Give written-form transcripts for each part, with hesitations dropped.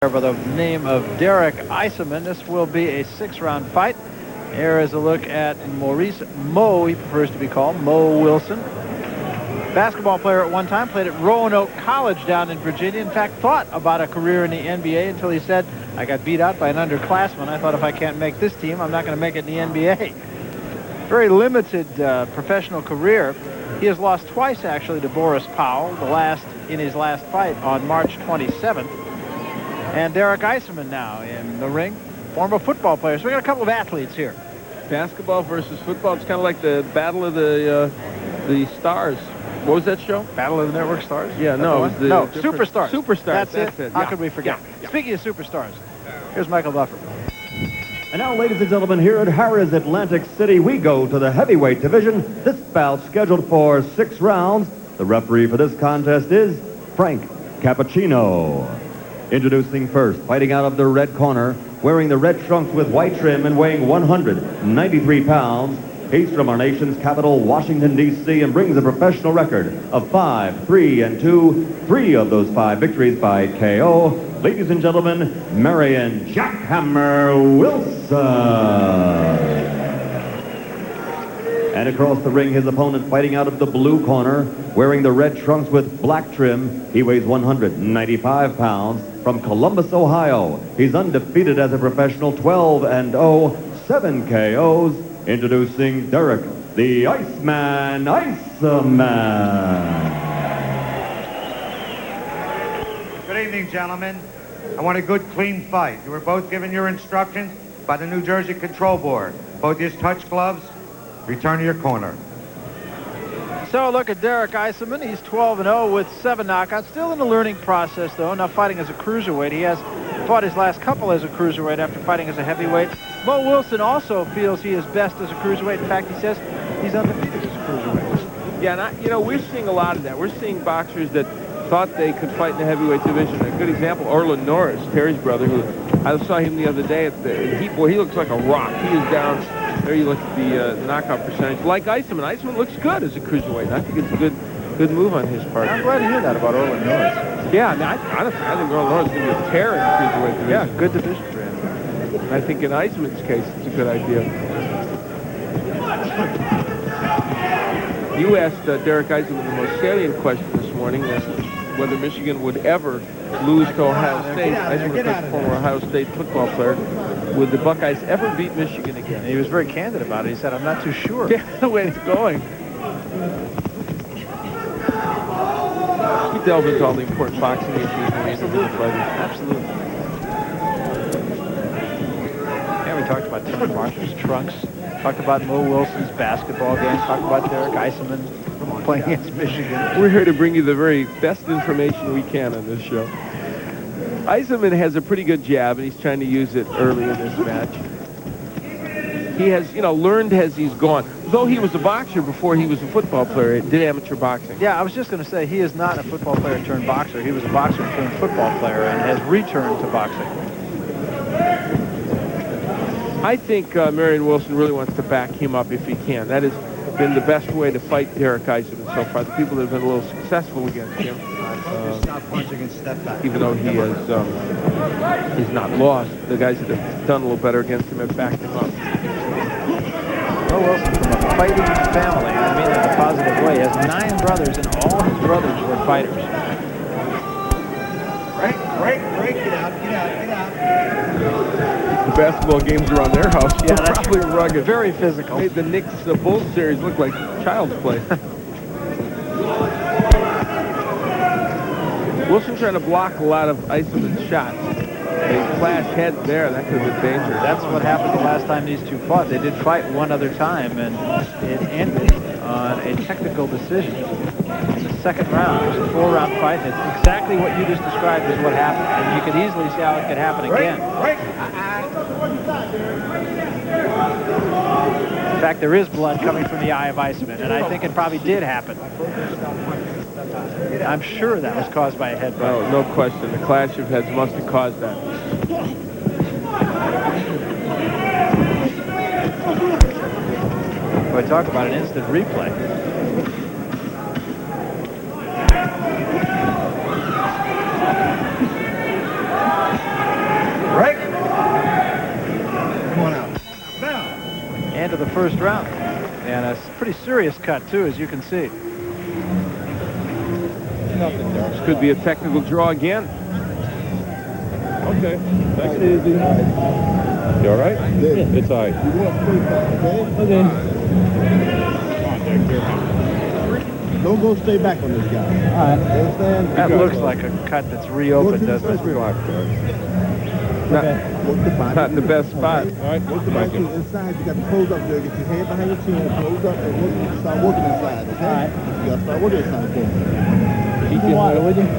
by the name of Derek Isaman. This will be a 6-round fight. Here is a look at Maurice Mo, he prefers to be called, Mo Wilson. Basketball player at one time, played at Roanoke College down in Virginia. In fact, thought about a career in the NBA until he said, I got beat out by an underclassman. I thought if I can't make this team, I'm not going to make it in the NBA. Very limited professional career. He has lost twice, actually, to Boris Powell, in his last fight on March 27th. And Derek Isaman now in the ring, former football player. So we got a couple of athletes here. Basketball versus football. It's kind of like the battle of the stars. What was that show? Battle of the Network Stars? Yeah, no. It was Superstars. Superstars. That's it. How could we forget? Yeah. Speaking of superstars, here's Michael Buffer. And now, ladies and gentlemen, here at Harrah's Atlantic City, we go to the heavyweight division. This bout scheduled for 6 rounds. The referee for this contest is Frank Cappuccino. Introducing first, fighting out of the red corner, wearing the red trunks with white trim and weighing 193 pounds. He's from our nation's capital, Washington, D.C., and brings a professional record of 5-3-2. 3 of those 5 victories by KO. Ladies and gentlemen, Marion Jackhammer Wilson. And across the ring, his opponent fighting out of the blue corner, wearing the red trunks with black trim. He weighs 195 pounds. From Columbus, Ohio, he's undefeated as a professional, 12-0, 7 KOs. Introducing Derek, the Iceman, Isaman. Good evening, gentlemen. I want a good, clean fight. You were both given your instructions by the New Jersey Control Board. Both use touch gloves. Return to your corner. So look at Derek Isaman. He's 12-0 with 7 knockouts. Still in the learning process, though. Now fighting as a cruiserweight. He has fought his last couple as a cruiserweight after fighting as a heavyweight. Mo Wilson also feels he is best as a cruiserweight. In fact, he says he's undefeated as a cruiserweight. Yeah, and we're seeing a lot of that. We're seeing boxers that thought they could fight in the heavyweight division. A good example, Orland Norris, Terry's brother, who I saw him the other day at the Heat. Boy, he looks like a rock. He is down. There you look at the knockout percentage. Like Isaman. Isaman looks good as a cruiserweight. I think it's a good move on his part. I'm glad to hear that about Orland Norris. Yeah, honestly, I think Orland Norris is going to be a terror in the cruiserweight division. Yeah, good division for him. And I think in Isaman's case, it's a good idea. You asked Derek Isaman the most salient question this morning, whether Michigan would ever lose to Ohio State. Isaman, of course, former Ohio State football player. Would the Buckeyes ever beat Michigan again? And he was very candid about it. He said, I'm not too sure. Yeah, the way it's going. We delve into all the important boxing issues. Absolutely. Yeah, we talked about Tony Marshall's trunks. Talked about Mo Wilson's basketball game. Talked about Derek Isaman playing against Michigan. We're here to bring you the very best information we can on this show. Isaman has a pretty good jab, and he's trying to use it early in this match. He has, learned as he's gone. Though he was a boxer before he was a football player, he did amateur boxing. Yeah, I was just going to say, he is not a football player turned boxer. He was a boxer turned football player and has returned to boxing. I think Marion Wilson really wants to back him up if he can. That has been the best way to fight Derek Isaman so far. The people that have been a little successful against him. Even though he has, he's not lost, the guys that have done a little better against him have backed him up. Mo Wilson from a fighting family, and I mean that in a positive way. He has 9 brothers, and all his brothers were fighters. Break, get out. The basketball games around their house Yeah, are that's probably rugged. Very physical. Made the Knicks Bulls series look like child's play. Wilson trying to block a lot of Isaman's shots. They clashed heads there. That could have been dangerous. That's what happened the last time these two fought. They did fight one other time, and it ended on a technical decision in the second round. It was a 4-round fight. It's exactly what you just described is what happened, and you could easily see how it could happen again. In fact, there is blood coming from the eye of Isaman, and I think it probably did happen. I'm sure that was caused by a headbutt. Oh, no question. The clash of heads must have caused that. Boy, talk about an instant replay. first round. And a pretty serious cut, too, as you can see. This could be a technical draw again. Okay, take it easy. You all right? Yeah. It's all right. Okay. Don't go stay back on this guy. All right. Understand? That looks like a cut that's reopened, doesn't it? Relax, guys. Not in the best spot. All right, what's the back end? Inside, you got to close up there. Get your head behind your chin, close up, and start working inside, okay? All right. You got to start working inside for me.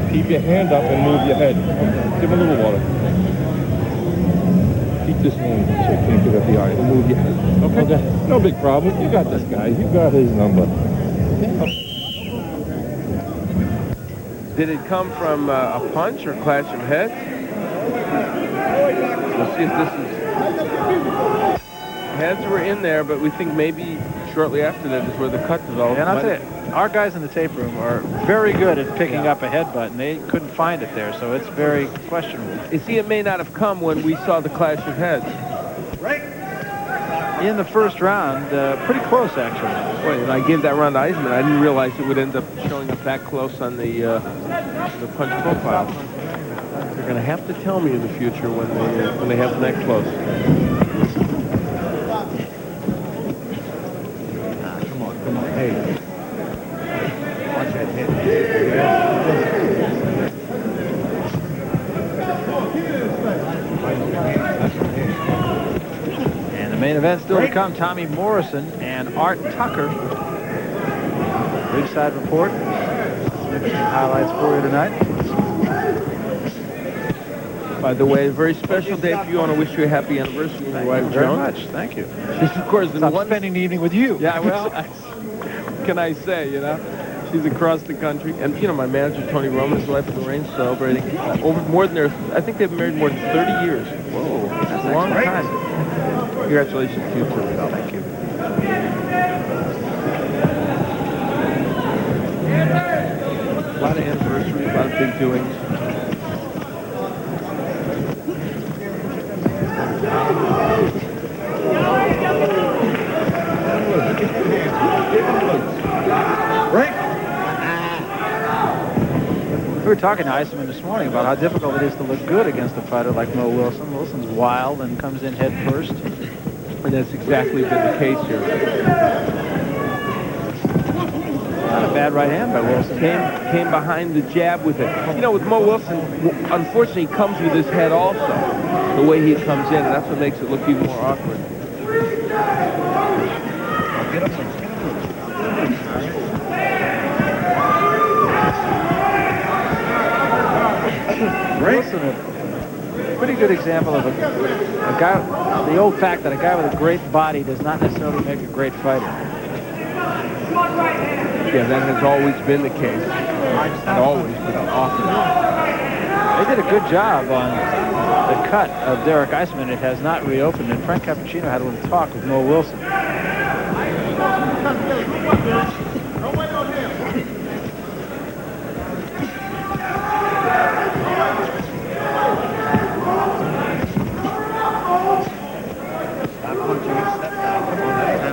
Keep your hand up and move your head. Okay. Give him a little water. Keep this hand so you can't give up the eye and move your head. Okay? No big problem. You got this guy. You got his number. Did it come from a punch or clash of heads? We'll see if this is... Heads were in there, but we think maybe shortly after that is where the cut developed. And I'll tell you, our guys in the tape room are very good at picking up a headbutt, and they couldn't find it there, so it's very questionable. You see, it may not have come when we saw the clash of heads. In the first round, pretty close, actually. Boy, and I gave that round to Isaman. I didn't realize it would end up showing up that close on the punch profile. They're going to have to tell me in the future when they have them that close. Come on. Hey. Watch that head. And the main event still to come, Tommy Morrison and Art Tucker. Ringside report. Highlights for you tonight. By the way, a very special day for you. I want to wish you a happy anniversary with your wife, Very Joan. much. Thank you. She's, of course, I'm spending the evening with you. Yeah, well, can I say, you know? She's across the country. And, you know, my manager, Tony Roman, his wife, Lorraine, celebrating over more than I think they've been married more than 30 years. Whoa, that's a long time. Congratulations to you, too. Thank you. A lot of anniversaries, a lot of big doings. We were talking to Isaman this morning about how difficult it is to look good against a fighter like Mo Wilson. Wilson's wild and comes in head first. And that's exactly been the case here. Not a bad right hand by Wilson. Came behind the jab with it. You know, with Mo Wilson, unfortunately, he comes with his head also. The way he comes in, and that's what makes it look even more awkward. Wilson, a pretty good example of a guy, the old fact that a guy with a great body does not necessarily make a great fighter. Yeah, that has always been the case. Not always, but often. They did a good job on the cut of Derek Isaman. It has not reopened, and Frank Cappuccino had a little talk with Mo Wilson.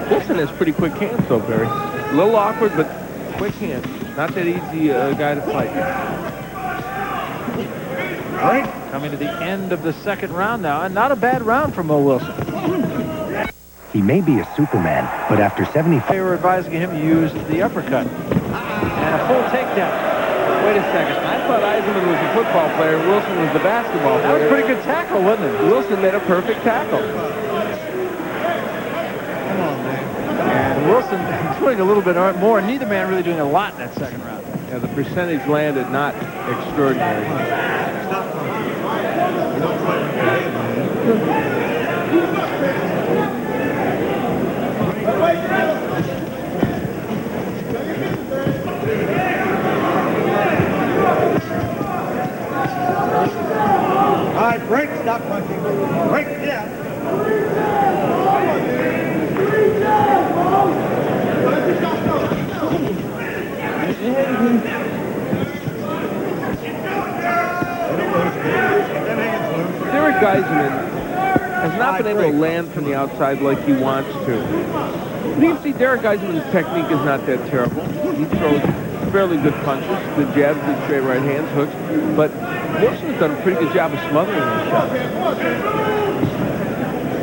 Wilson has pretty quick hands, though, Barry. A little awkward, but quick hands. Not that easy guy to fight. Coming to the end of the second round now, and not a bad round for Mo Wilson. He may be a Superman, but after 75... They were advising him to use the uppercut. And a full takedown. Wait a second. I thought Isaman was a football player. Wilson was the basketball player. That was a pretty good tackle, wasn't it? Wilson made a perfect tackle. And Wilson doing a little bit more. Neither man really doing a lot in that second round. Yeah, the percentage landed not extraordinary. All right, break, stop punching. Break, yeah. Derek Isaman has not been able to land from the outside like he wants to. But you can see Derek Isaman's technique is not that terrible. He throws fairly good punches, good jabs, good straight right hands, hooks. But Wilson's done a pretty good job of smothering those shots.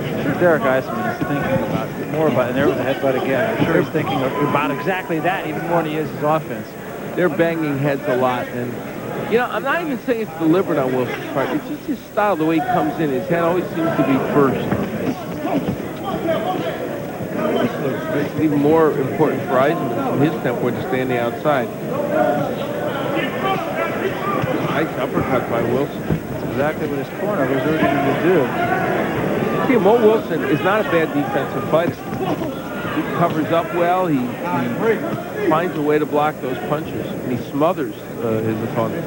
I'm sure Derek Isaman is thinking more about, and there was a headbutt again. I'm sure he's thinking about exactly that, even more than he is his offense. They're banging heads a lot, and you know, I'm not even saying it's deliberate on Wilson's part. It's just his style, the way he comes in. His head always seems to be first. It makes it even more important for Isaman from his standpoint to stay on the outside. Nice uppercut by Wilson. That's exactly what his corner was urging him to do. See, Mo Wilson is not a bad defensive fighter. He covers up well. He finds a way to block those punches, and he smothers his opponent.